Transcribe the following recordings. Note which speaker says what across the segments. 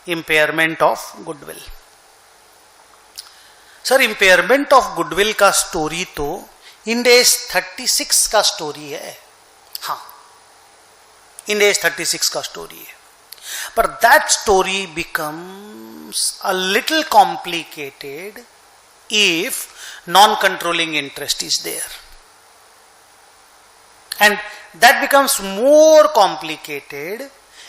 Speaker 1: Impairment of goodwill. Sir impairment of goodwill का story तो end AS 36 का story है। हाँ, इंड एज 36 का स्टोरी है, पर that story becomes a little complicated if non controlling interest is there, and that becomes more complicated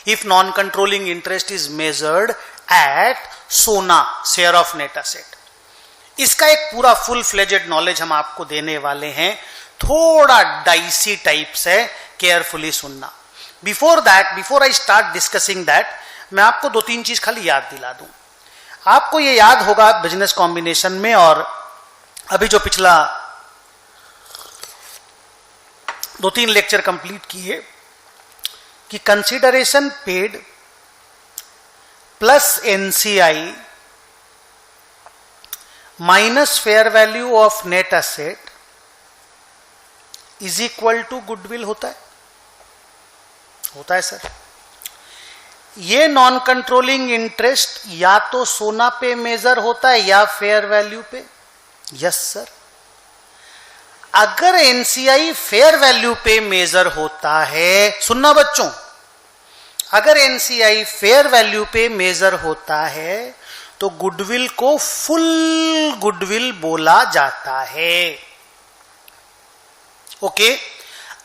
Speaker 1: if non-controlling interest is measured at SONA, share of net asset। इसका एक पूरा full fledged knowledge हम आपको देने वाले हैं, थोड़ा dicey types है, केयरफुली सुनना। Before that, before I start discussing that, मैं आपको 2-3 चीज खाली याद दिला दूं। आपको ये याद होगा बिजनेस कॉम्बिनेशन में, और अभी जो पिछला 2-3 लेक्चर कंप्लीट किए, कि consideration paid plus NCI minus fair value of net asset is equal to goodwill होता है। होता है सर। ये नॉन कंट्रोलिंग इंटरेस्ट या तो सोना पे मेजर होता है या फेयर वैल्यू पे। Yes sir. अगर एनसीआई फेयर वैल्यू पे मेजर होता है, सुनना बच्चों, अगर एनसीआई फेयर वैल्यू पे मेजर होता है तो गुडविल को फुल गुडविल बोला जाता है। ओके।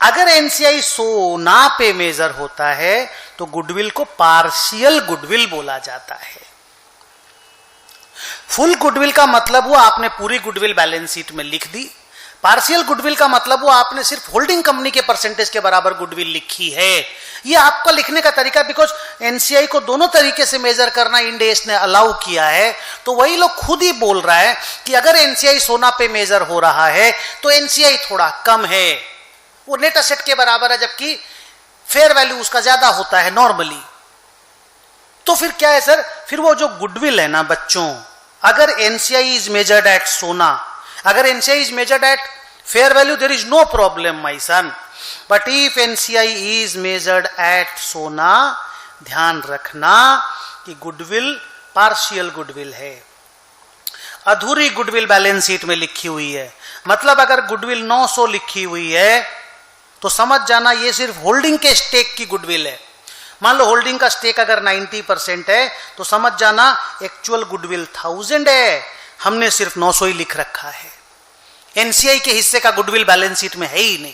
Speaker 1: अगर एनसीआई सोना पे मेजर होता है तो गुडविल को पार्शियल गुडविल बोला जाता है। फुल गुडविल का मतलब हुआ आपने पूरी गुडविल बैलेंस शीट में लिख दी। पार्शियल गुडविल का मतलब वो आपने सिर्फ होल्डिंग कंपनी के परसेंटेज के बराबर गुडविल लिखी है। ये आपका लिखने का तरीका, बिकॉज एनसीआई को दोनों तरीके से मेजर करना इंड एज ने अलाउ किया है, तो वही लोग खुद ही बोल रहा है कि अगर एनसीआई सोना पे मेजर हो रहा है तो एनसीआई थोड़ा कम है, वो नेट एसेट के बराबर है, जबकि फेयर वैल्यू उसका ज्यादा होता है नॉर्मली। तो फिर क्या है सर, फिर वो जो गुडविल है ना बच्चों, अगर एनसीआई इज मेजर्ड एट सोना, अगर NCI is measured at fair value, there is no problem, my son. But if NCI is measured at SONA, ध्यान रखना कि गुडविल पार्शियल गुडविल है, अधूरी गुडविल बैलेंस शीट में लिखी हुई है। मतलब अगर गुडविल 900 लिखी हुई है तो समझ जाना ये सिर्फ होल्डिंग के स्टेक की गुडविल है। मान लो होल्डिंग का स्टेक अगर 90% है तो समझ जाना एक्चुअल गुडविल 1000 है, हमने सिर्फ 900 ही लिख रखा है। एनसीआई के हिस्से का गुडविल बैलेंस शीट में है ही नहीं।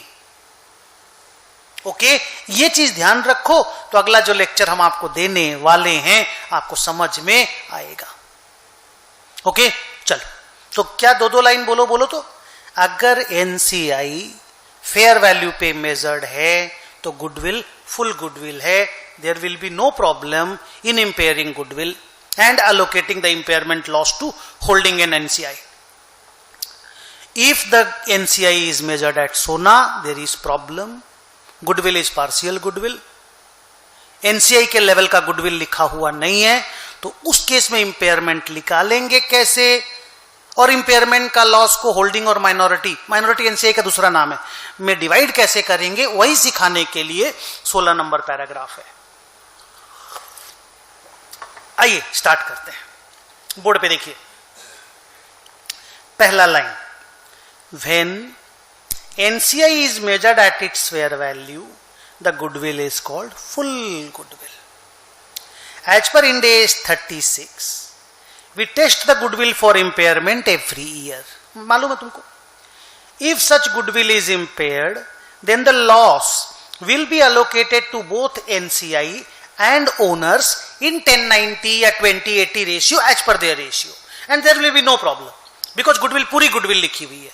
Speaker 1: ओके, ये चीज ध्यान रखो, तो अगला जो लेक्चर हम आपको देने वाले हैं आपको समझ में आएगा। ओके, चलो, तो क्या 2-2 लाइन बोलो तो, अगर एनसीआई फेयर वैल्यू पे मेजर्ड है तो गुडविल फुल गुडविल है। There will be no problem in impairing goodwill and allocating the impairment loss to holding and NCI. If the NCI is measured at SONA, there is problem. Goodwill is partial goodwill. NCI के level का goodwill लिखा हुआ नहीं है, तो उस case में impairment निकालेंगे कैसे, और इंपेयरमेंट का लॉस को होल्डिंग और माइनॉरिटी एनसीआई का दूसरा नाम है, में डिवाइड कैसे करेंगे, वही सिखाने के लिए 16 नंबर पैराग्राफ है। आइए स्टार्ट करते हैं। बोर्ड पे देखिए, पहला line, when NCI is measured at its fair value the goodwill is called full goodwill. As per Ind AS 36 we test the goodwill for impairment every year. मालूम है तुमको, if such goodwill is impaired then the loss will be allocated to both NCI and owners in 1090 या 2080 ratio as per their ratio, and there will be no problem because goodwill पूरी goodwill लिखी हुई है।